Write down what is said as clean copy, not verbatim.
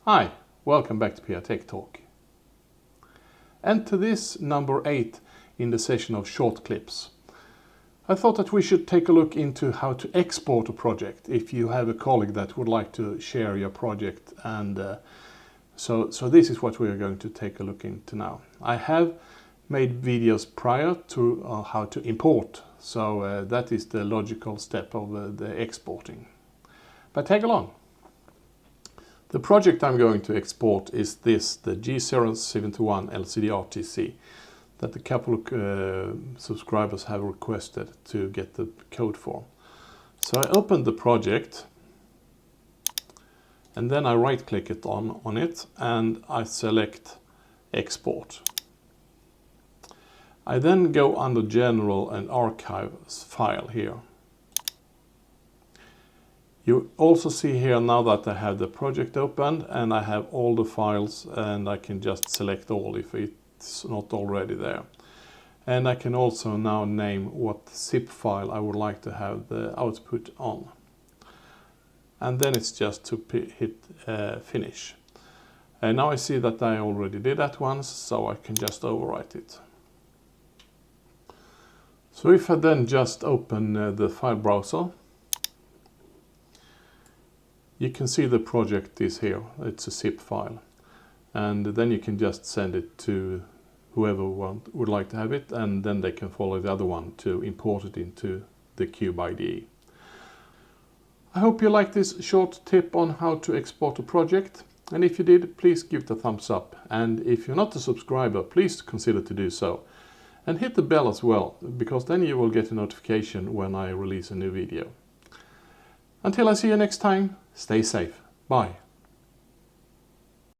Hi, welcome back to PR Tech Talk. And to this number 8 in the session of short clips. I thought that we should take a look into how to export a project if you have a colleague that would like to share your project. And so this is what we are going to take a look into now. I have made videos prior to how to import, so that is the logical step of the exporting. But tag along. The project I'm going to export is this, the G071 LCD RTC, that a couple of subscribers have requested to get the code for. So I open the project and then I right click it on it and I select export. I then go under General and Archives file here. You also see here now that I have the project opened and I have all the files, and I can just select all if it's not already there. And I can also now name what zip file I would like to have the output on. And then it's just to hit finish. And now I see that I already did that once, so I can just overwrite it. So if I then just open the file browser, you can see the project is here. It's a zip file. And then you can just send it to whoever would like to have it, and then they can follow the other one to import it into the CubeIde. I hope you liked this short tip on how to export a project. And if you did, please give it a thumbs up. And if you're not a subscriber, please consider to do so. And hit the bell as well, because then you will get a notification when I release a new video. Until I see you next time, stay safe. Bye.